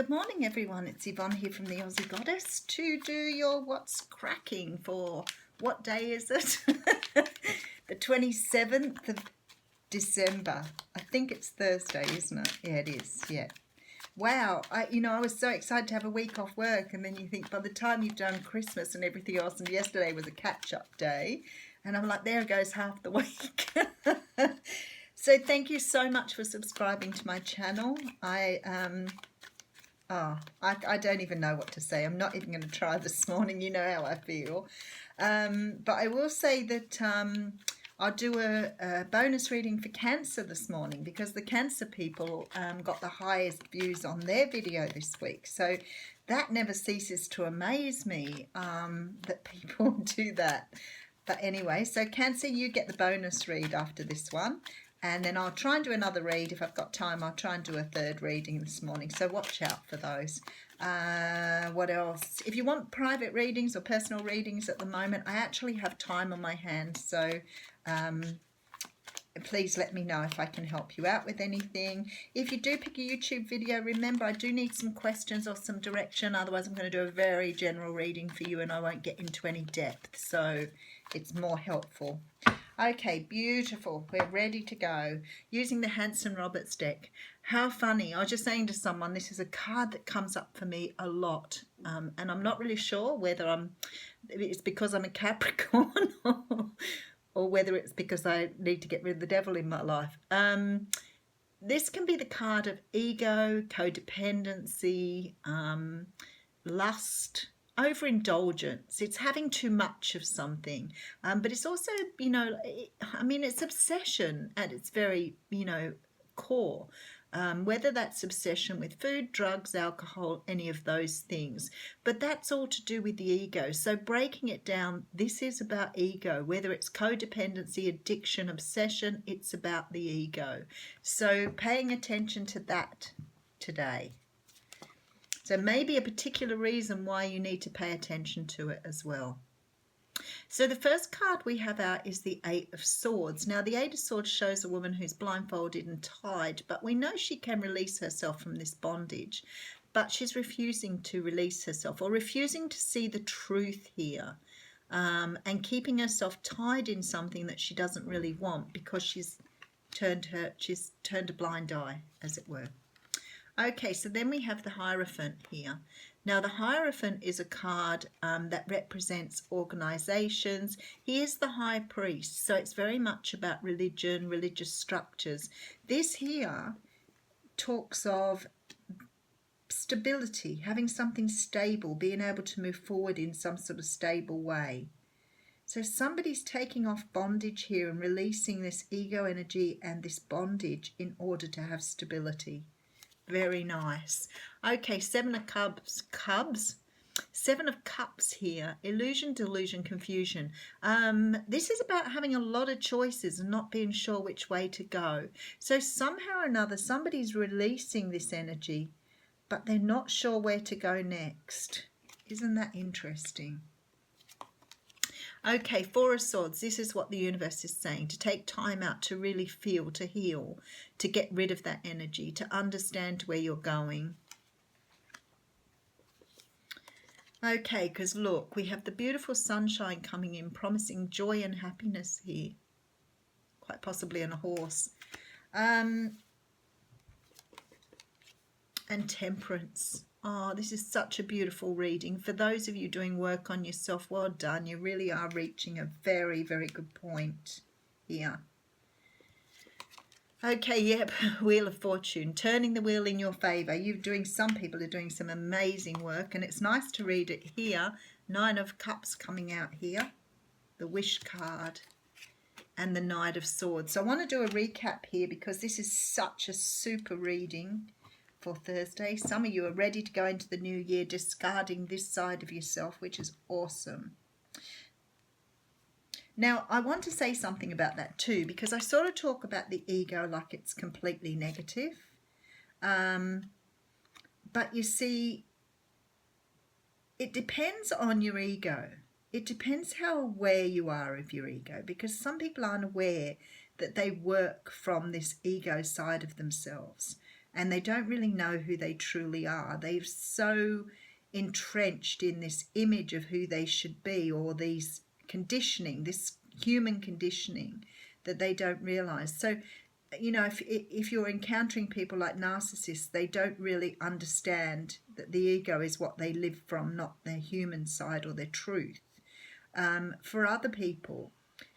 Good morning, everyone. It's Yvonne here from the Aussie Goddess to do your What's Cracking for what day is it? The 27th of December. I think it's Thursday, isn't it? Yeah, it is. Yeah. Wow. I was so excited to have a week off work, and then you think by the time you've done Christmas and everything else, and yesterday was a catch-up day, and I'm like, there goes half the week. So thank you so much for subscribing to my channel. I don't even know what to say. I'm not even going to try this morning. You know how I feel. But I will say that I'll do a bonus reading for Cancer this morning because the Cancer people got the highest views on their video this week. So that never ceases to amaze me that people do that. But anyway, so Cancer, you get the bonus read after this one. And then I'll try and do another read. If I've got time, I'll try and do a third reading this morning. So watch out for those. What else? If you want private readings or personal readings at the moment, I actually have time on my hands. So please let me know if I can help you out with anything. If you do pick a YouTube video, remember I do need some questions or some direction. Otherwise, I'm going to do a very general reading for you and I won't get into any depth. So it's more helpful. Okay, beautiful. We're ready to go. Using the Hanson Roberts deck. How funny. I was just saying to someone, this is a card that comes up for me a lot. And I'm not really sure whether it's because I'm a Capricorn or whether it's because I need to get rid of the devil in my life. This can be the card of ego, codependency, lust, overindulgence. It's having too much of something, but it's also, it's obsession at its very, core. Whether that's obsession with food, drugs, alcohol, any of those things. But that's all to do with the ego. So breaking it down, this is about ego. Whether it's codependency, addiction, obsession, it's about the ego. So paying attention to that today. So maybe a particular reason why you need to pay attention to it as well. So the first card we have out is the Eight of Swords. Now the Eight of Swords shows a woman who's blindfolded and tied, but we know she can release herself from this bondage. But she's refusing to release herself or refusing to see the truth here, and keeping herself tied in something that she doesn't really want because she's turned a blind eye, as it were. Okay, so then we have the Hierophant here. Now, the Hierophant is a card that represents organizations. He is the High Priest, so it's very much about religion, religious structures. This here talks of stability, having something stable, being able to move forward in some sort of stable way. So somebody's taking off bondage here and releasing this ego energy and this bondage in order to have stability. Very nice. Okay, Seven of Cups. Seven of Cups here. Illusion, delusion, confusion. This is about having a lot of choices and not being sure which way to go. So somehow or another, somebody's releasing this energy, but they're not sure where to go next. Isn't that interesting? Okay, Four of Swords. This is what the universe is saying, to take time out to really feel, to heal, to get rid of that energy, to understand where you're going. Okay, because look, we have the beautiful sunshine coming in, promising joy and happiness here. Quite possibly on a horse. And Temperance. Oh, this is such a beautiful reading. For those of you doing work on yourself, well done. You really are reaching a very, very good point here. Okay, yep, Wheel of Fortune. Turning the wheel in your favour. Some people are doing some amazing work, and it's nice to read it here. Nine of Cups coming out here. The Wish card. And the Knight of Swords. So I want to do a recap here because this is such a super reading for Thursday. Some of you are ready to go into the new year discarding this side of yourself, which is awesome. Now, I want to say something about that too, because I sort of talk about the ego like it's completely negative. But you see, it depends on your ego. It depends how aware you are of your ego, because some people aren't aware that they work from this ego side of themselves. and they don't really know who they truly are. They're so entrenched in this image of who they should be, or these conditioning, this human conditioning, that they don't realize. So, if you're encountering people like narcissists, they don't really understand that the ego is what they live from, not their human side or their truth. For other people,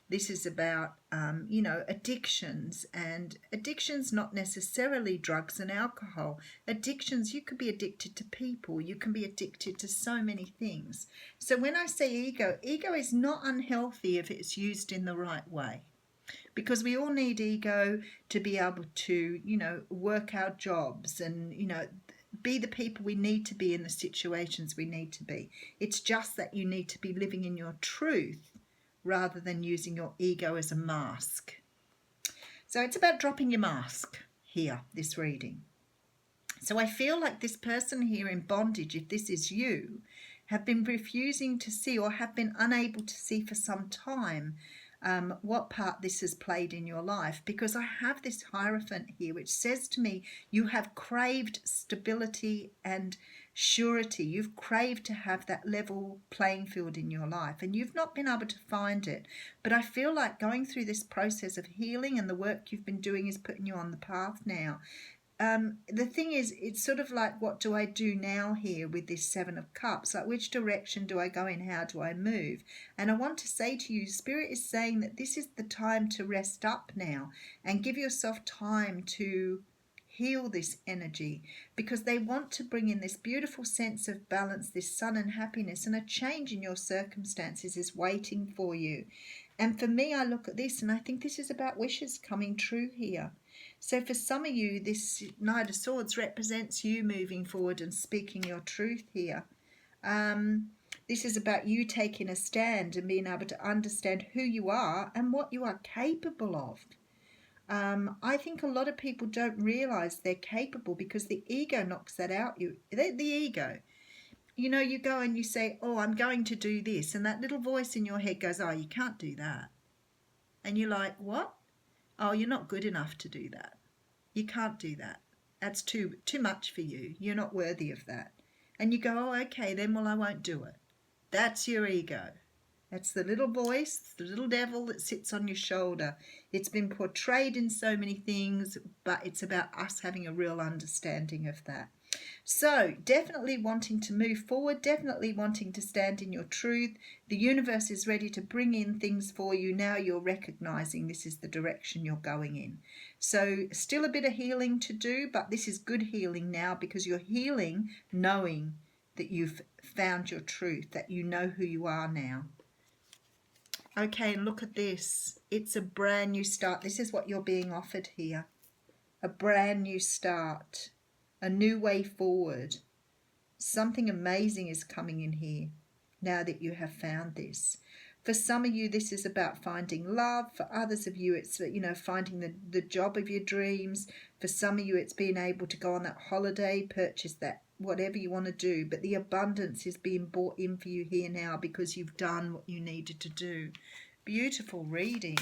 this is about, addictions, and addictions not necessarily drugs and alcohol. Addictions, you could be addicted to people. You can be addicted to so many things. So when I say ego is not unhealthy if it's used in the right way. Because we all need ego to be able to, work our jobs and, be the people we need to be in the situations we need to be. It's just that you need to be living in your truth rather than using your ego as a mask. So it's about dropping your mask here, this reading. So I feel like this person here in bondage, if this is you, have been refusing to see, or have been unable to see for some time, what part this has played in your life, because I have this Hierophant here which says to me, you have craved stability and surety. You've craved to have that level playing field in your life, and you've not been able to find it. But I feel like going through this process of healing and the work you've been doing is putting you on the path now. The thing is, it's sort of like, what do I do now here with this Seven of Cups? Like, which direction do I go in? How do I move? And I want to say to you, Spirit is saying that this is the time to rest up now and give yourself time to heal this energy, because they want to bring in this beautiful sense of balance, this sun and happiness, and a change in your circumstances is waiting for you. And for me, I look at this and I think this is about wishes coming true here. So for some of you, this Knight of Swords represents you moving forward and speaking your truth here. This is about you taking a stand and being able to understand who you are and what you are capable of. I think a lot of people don't realize they're capable because the ego knocks that out. The ego. You go and you say, oh, I'm going to do this. And that little voice in your head goes, oh, you can't do that. And you're like, what? Oh, you're not good enough to do that. You can't do that. That's too much for you. You're not worthy of that. And you go, oh, okay, then, well, I won't do it. That's your ego. That's the little voice, the little devil that sits on your shoulder. It's been portrayed in so many things, but it's about us having a real understanding of that. So definitely wanting to move forward, definitely wanting to stand in your truth. The universe is ready to bring in things for you. Now you're recognizing this is the direction you're going in. So still a bit of healing to do, but this is good healing now, because you're healing knowing that you've found your truth, that you know who you are now. Okay, and look at this. It's a brand new start. This is what you're being offered here. A brand new start. A new way forward. Something amazing is coming in here now that you have found this. For some of you, this is about finding love. For others of you, it's, finding the job of your dreams. For some of you, it's being able to go on that holiday, purchase that, whatever you want to do. But the abundance is being brought in for you here now because you've done what you needed to do. Beautiful reading.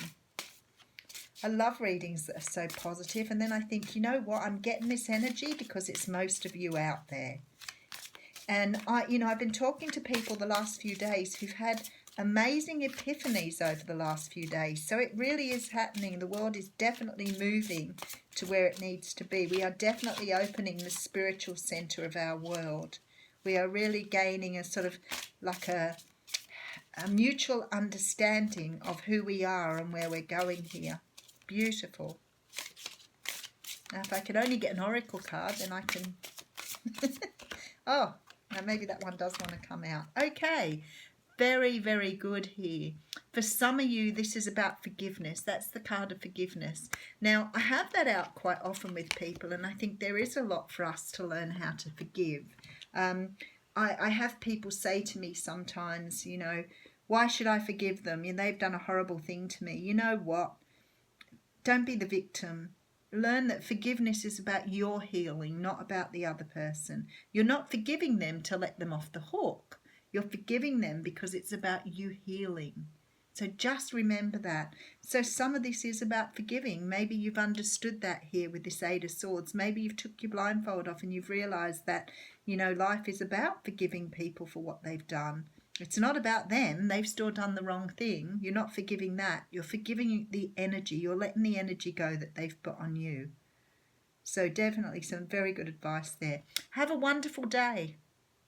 I love readings that are so positive. And then I think, you know what, I'm getting this energy because it's most of you out there. And I've been talking to people the last few days who've had amazing epiphanies over the last few days. So it really is happening. The world is definitely moving to where it needs to be. We are definitely opening the spiritual center of our world. We are really gaining a sort of like a mutual understanding of who we are and where we're going here. Beautiful. Now, if I could only get an oracle card, then I can... Oh, now maybe that one does want to come out. Okay, very, very good here. For some of you, this is about forgiveness. That's the card of forgiveness. Now, I have that out quite often with people, and I think there is a lot for us to learn how to forgive. I have people say to me sometimes, why should I forgive them? They've done a horrible thing to me. You know what? Don't be the victim. Learn that forgiveness is about your healing, not about the other person. You're not forgiving them to let them off the hook. You're forgiving them because it's about you healing. So just remember that. So some of this is about forgiving. Maybe you've understood that here with this Eight of Swords. Maybe you've took your blindfold off and you've realised that, life is about forgiving people for what they've done. It's not about them. They've still done the wrong thing. You're not forgiving that. You're forgiving the energy. You're letting the energy go that they've put on you. So definitely some very good advice there. Have a wonderful day.